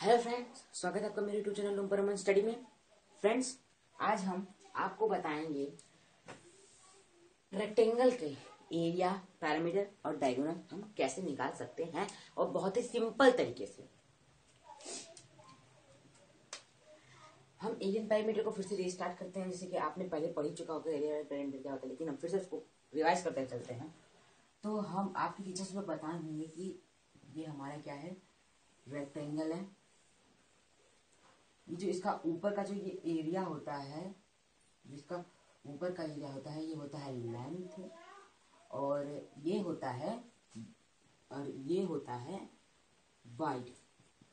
Hello friends, स्वागत है आपका मेरे यूट्यूब चैनल रूम पर अमन स्टडी में। फ्रेंड्स, आज हम आपको बताएंगे रेक्टेंगल के एरिया, पैरामीटर और डायगोनल हम कैसे निकाल सकते हैं और बहुत ही सिंपल तरीके से। हम एरिया पैरामीटर को फिर से रीस्टार्ट करते हैं, जैसे कि आपने पहले पढ़ ही चुका होगा एरिया पैरामीटर क्या होता है, लेकिन हम फिर से उसको रिवाइज करते चलते हैं। तो हम आपके टीचर्स को बता देंगे कि ये हमारा क्या है, रेक्टेंगल है। ये जो इसका ऊपर का जो ये एरिया होता है, जिसका ऊपर का एरिया होता है, ये होता है लेंथ, और ये होता है वाइड,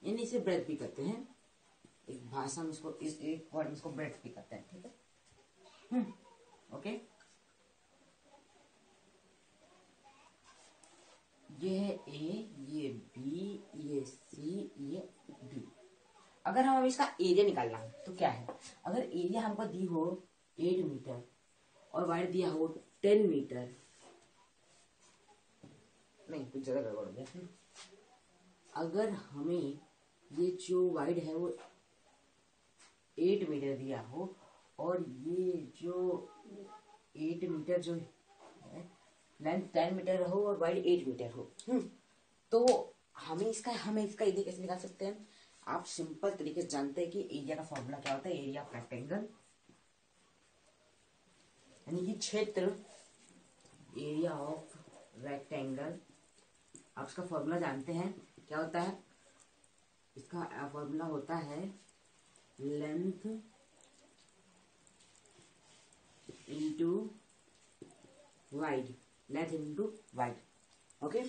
यानी इसे ब्रेथ भी कहते हैं। एक भाषा में इसको इस एक वर्ड में इसको ब्रेथ भी कहते हैं, ठीक है। ओके, ये है ए, ये बी, ये सी, ये डी। अगर हम इसका एरिया निकालना है तो क्या है, अगर एरिया हमको दी हो 8 मीटर और वाइड दिया हो 10 मीटर, नहीं कुछ ज्यादा गड़बड़ हो गया। अगर हमें ये जो वाइड है वो 8 मीटर दिया हो और ये जो 8 मीटर जो है लेंथ 10 मीटर हो और वाइड 8 मीटर हो, तो हमें इसका एरिया कैसे निकाल सकते हैं। आप सिंपल तरीके से जानते हैं कि एरिया का फॉर्मूला क्या होता है, एरिया ऑफ रेक्टेंगल, यानी कि क्षेत्र, एरिया ऑफ रेक्टेंगल। आप इसका फॉर्मूला जानते हैं, क्या होता है इसका फॉर्मूला होता है length into wide, length into wide. Okay,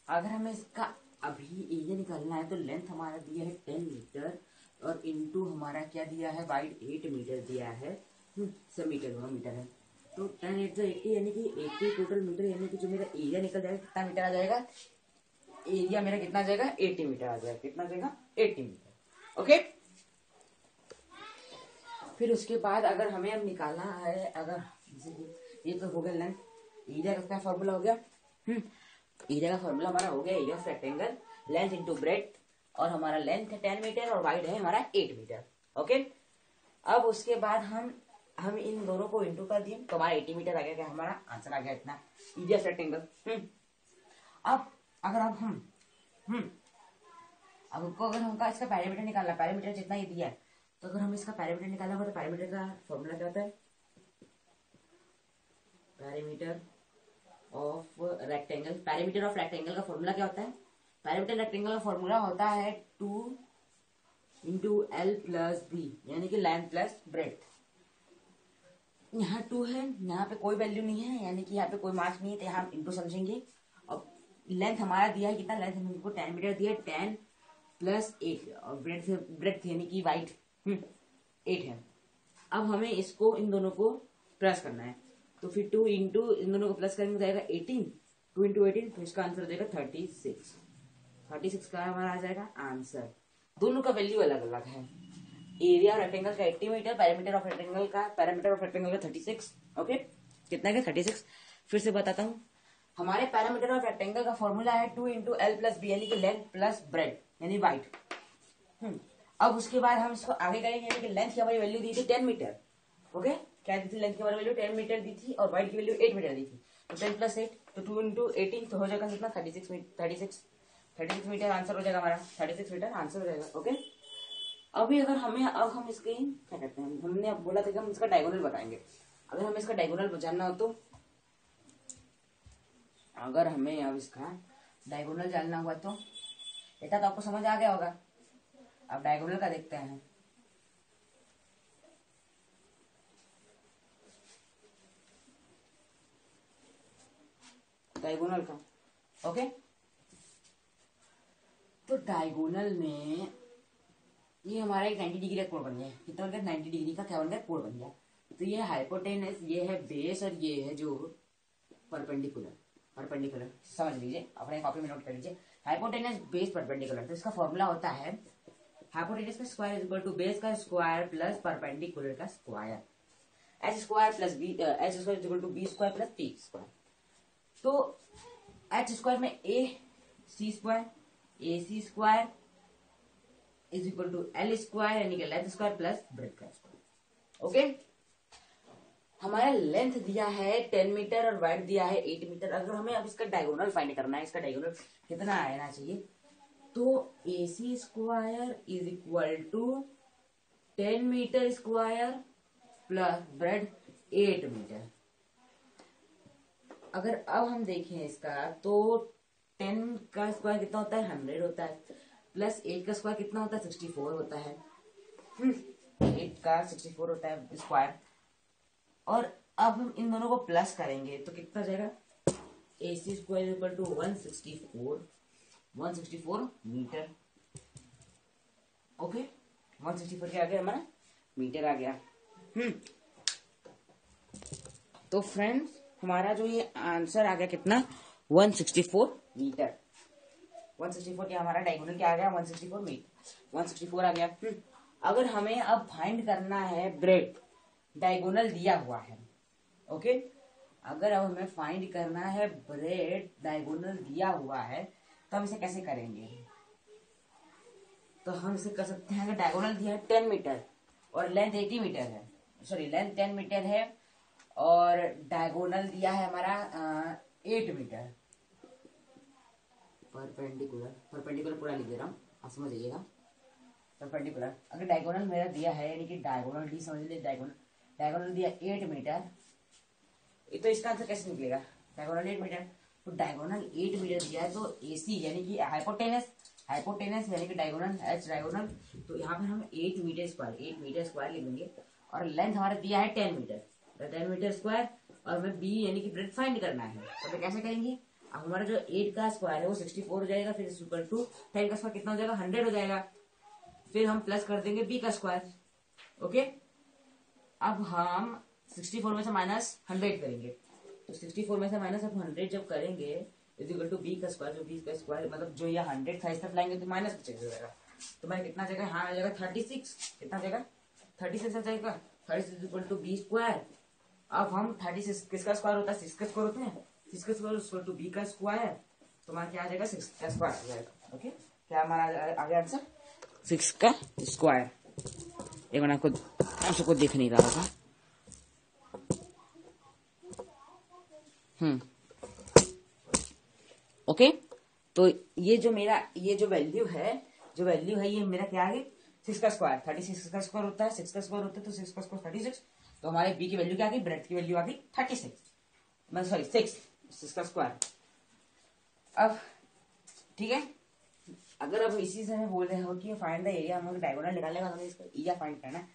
अगर हमें इसका अभी एरिया निकालना है तो लेंथ हमारा दिया है 10 मीटर और इंटू हमारा क्या दिया है, वाइड 8 मीटर दिया है। सब मीटर है, तो 10 8 80, यानी कि 80 टोटल मीटर, यानी कि जो मेरा एरिया निकल जाएगा कितना मीटर आ जाएगा, एरिया मेरा कितना आ जाएगा 80 मीटर आ जाएगा। कितना आ जाएगा 80 मीटर। ओके, फिर उसके बाद अगर हमें अब निकालना है, अगर ये तो हो गया लेंथ, एरिया का फॉर्मूला हो गया। एरिया का फॉर्मूला हमारा हो गया area of rectangle, length into breadth, और हमारा लेंथ है 10 मीटर और वाइड है हमारा 8 मीटर। ओके, अब उसके बाद हम इन दोनों को इंटू कर दिए तो हमारा 80 मीटर आ गया, हमारा आंसर आ गया इतना, एरिया ऑफ रेक्टेंगल। अब अगर अगर हमका इसका पैरामीटर निकालना, पैरामीटर जितना ये दिया है, तो अगर हम इसका पैरामीटर निकालना होगा तो पैरामीटर का फॉर्मूला क्या होता है, parameter of rectangle. Parameter of rectangle का फॉर्मूला क्या होता है, पैरामीटर रेक्टेंगल का फॉर्मूला होता है 2 इंटू एल प्लस बी, यानी कि लेंथ प्लस ब्रेड्थ। यहाँ 2 है, यहाँ पे कोई वैल्यू नहीं है, यानी कि यहाँ पे कोई मार्क्स नहीं है, तो यहाँ इंटू समझेंगे। और लेंथ हमारा दिया है कितना, लेंथ हमको 10 मीटर दिया है, 10 प्लस 8, और ब्रेड्थ यानी कि वाइड 8 है। अब हमें इसको इन दोनों को प्लस करना है, तो फिर 2 इंटू इन दोनों को प्लस करेंगे जाएगा 18, 2 इंटू 18, तो इसका आंसर हो जाएगा 36 का हमारा आ जाएगा आंसर। दोनों का वैल्यू अलग अलग है, एरिया रेक्टेंगल का 80 मीटर, पैरामीटर ऑफ रेक्टेंगल का 36। ओके, कितना है 36। फिर से बताता हूँ, हमारे पैरामीटर ऑफ रेक्टेंगल का फॉर्मूला है 2 इंटू एल प्लस बी, यानी कि लेंथ प्लस ब्रेड यानी वाइड। अब उसके बाद हम इसको आगे करेंगे, यानी कि लेंथ की हमारी वैल्यू दी थी 10 मीटर। ओके, क्या दी थी, लेंथ की हमारी वैल्यू 10 मीटर दी थी और वाइड की वैल्यू 8 मीटर दी थी, तो 10 प्लस 8, तो 2 इंटू 18, तो हो जाएगा कितना 36 मीटर आंसर हो जाएगा हमारा, 36 मीटर आंसर हो जाएगा। ओके, अभी अगर अब हम इसके क्या कहते हैं, हमने अब बोला था कि हम इसका डायगोनल बताएंगे। अगर हमें इसका डायगोनल जानना हो तो, अगर हमें अब इसका डायगोनल जानना हुआ तो बेटा तो आपको समझ आ गया होगा। अब डायगोनल का देखते हैं। डायगोनल का ओके, तो डायगोनल में ये हमारा एक 90 डिग्री का कोण बन गया। कितना बन गया, 90 डिग्री का क्या बन गया, कोण बन गया। तो ये हाइपोटेनस, ये है बेस, और ये है जो परपेंडिकुलर समझ लीजिए, अपने कॉपी में नोट कर लीजिए, हाइपोटेनस बेस परपेंडिकुलर। तो इसका फॉर्मूला होता है हाइपोटेनस का square is equal to base का स्क्वायर प्लस परपेंडिकुलर का square, H square plus B, H square is equal to B square plus T square. तो एच स्क्वायर में A C square, A C square is equal to L square यानी कि length square plus breadth का square. Okay, हमारा length दिया है 10 metre और wide दिया है 8 मीटर। अगर हमें अब इसका डायगोनल फाइंड करना है, इसका डायगोनल कितना आना चाहिए, तो AC square is equal to 10 metre square plus bread 8 metre. अगर अब हम देखें इसका तो 10 का स्क्वायर कितना होता है 100 होता है, प्लस 8 का स्क्वायर कितना होता है 64 होता है। 8 का 64 होता है स्क्वायर। और अब हम इन दोनों को प्लस करेंगे तो कितना जाएगा, AC square equal to 164 metre. Okay, 164 क्या आ गया हमारा मीटर आ गया। तो फ्रेंड्स हमारा जो ये आंसर आ गया कितना 164 मीटर। 164 क्या हमारा डायगोनल क्या आ गया 164 मीटर, 164 आ गया। अगर हमें अब फाइंड करना है ब्रेड, डायगोनल दिया हुआ है। ओके, अगर अब हमें फाइंड करना है ब्रेड, डायगोनल दिया हुआ है, तो हम इसे कैसे करेंगे। तो हम इसे कर सकते हैं, डायगोनल दिया है 10 मीटर और लेंथ 80 मीटर है, सॉरी लेंथ 10 मीटर है और डायगोनल दिया है हमारा 8 मीटर। परपेंडिकुलर पूरा लिख दे रहा हूँ, आप समझ जाइएगा। परपेंडिकुलर अगर डायगोनल मेरा दिया है, यानी कि डायगोनल डी समझ लीजिए, डायगोनल दिया 8 मीटर, तो इसका आंसर कैसे निकलेगा, डायगोनल 8 मीटर। तो डायगोनल 8 मीटर दिया है, तो AC यानी कि हाइपोटेनस यानी कि डायगोनल H डायगोनल, तो यहाँ पे हम 8 मीटर स्क्वायर लिख देंगे। और लेंथ हमारा दिया है 10 मीटर, तो 10 मीटर स्क्वायर, और हमें B यानी कि ब्रेथ फाइंड करना है, तो कैसे करेंगे। अब हमारा जो 8 का स्क्वायर है वो 64 हो जाएगा, फिर इक्वल टू 10 का स्क्वायर कितना हो जाएगा 100 हो जाएगा, फिर हम प्लस कर देंगे B का स्क्वायर। ओके, अब हम 64 में से माइनस 100 करेंगे, तो 64 में से माइनस अब 100 जब करेंगे इज इक्वल टू B का स्क्वायर, जो B का स्क्वायर मतलब जो ये 100 था इस तरफ लाएंगे तो माइनस चेंज हो जाएगा, तो मैं कितना जाएगा, हाँ आ जाएगा 36, कितना जाएगा 36 आ जाएगा, 36 is equal to B square. अब हम 36 किसका स्क्वायर होता है 6 का स्क्वायर होता है, 6 का स्क्वायर इक्वल टू B का स्क्वायर, तो हमारा क्या आ जाएगा 6 का स्क्वायर आ जाएगा। ओके, क्या हमारा आ गया आंसर 6 का स्क्वायर। एक बार आपको सबको दिख नहीं रहा होगा। ओके, तो ये जो वैल्यू है ये मेरा क्या है 6 का स्क्वायर, 36 का स्क्वायर होता है, 6 का स्क्वायर होता है, तो 6 का स्क्वायर 36, तो हमारे B की वैल्यू क्या आ गई, ब्रेथ की वैल्यू आ गई 36, मैं सॉरी 6 का स्क्वायर। अब ठीक है, अगर अब इसी से हमें बोल रहे हो कि फाइंड द एरिया, हम डायगोनल निकालने का हमें इसका एरिया फाइंड करना है,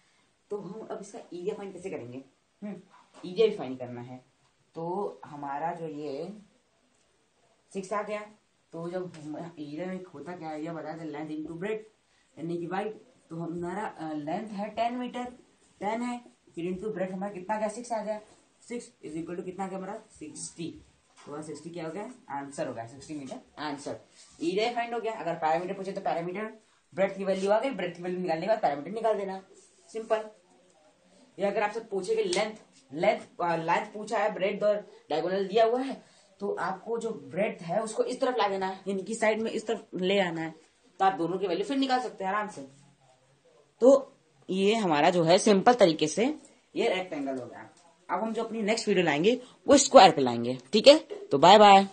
तो हम अब इसका एरिया फाइंड कैसे करेंगे, एरिया भी फाइंड करना है। तो हमारा जो ये 6 आ गया, तो जब एरिया में होता क्या है, बताया था लेंथ इनटू ब्रेथ यानी कि वाइड, तो हमारा लेंथ है 10 मीटर, 10 है, फिर इनटू ब्रेथ हमारा कितना आ गया 6 आ गया, 6 इज इक्वल टू कितना आ गया हमारा 60, तो 160 क्या हो गया आंसर हो गया 60 मीटर आंसर। एरिया फाइंड हो गया। अगर पैरामीटर पूछे तो पैरामीटर, ब्रेथ की वैल्यू आ गई, ब्रेथ की वैल्यू निकालने के बाद पैरामीटर निकाल देना, सिंपल। या अगर आपसे पूछे कि लेंथ पूछा है, ब्रेथ और डायगोनल दिया हुआ है, तो आपको जो ब्रेथ है उसको इस तरफ ला देना है, यानी कि साइड में इस तरफ ले आना है, तो आप दोनों की वैल्यू फिर निकाल सकते हैं आराम से। तो ये हमारा जो है सिंपल तरीके से ये रेक्टेंगल हो गया। अब हम जो अपनी नेक्स्ट वीडियो लाएंगे वो स्क्वायर पे लाएंगे, ठीक है, तो बाय बाय।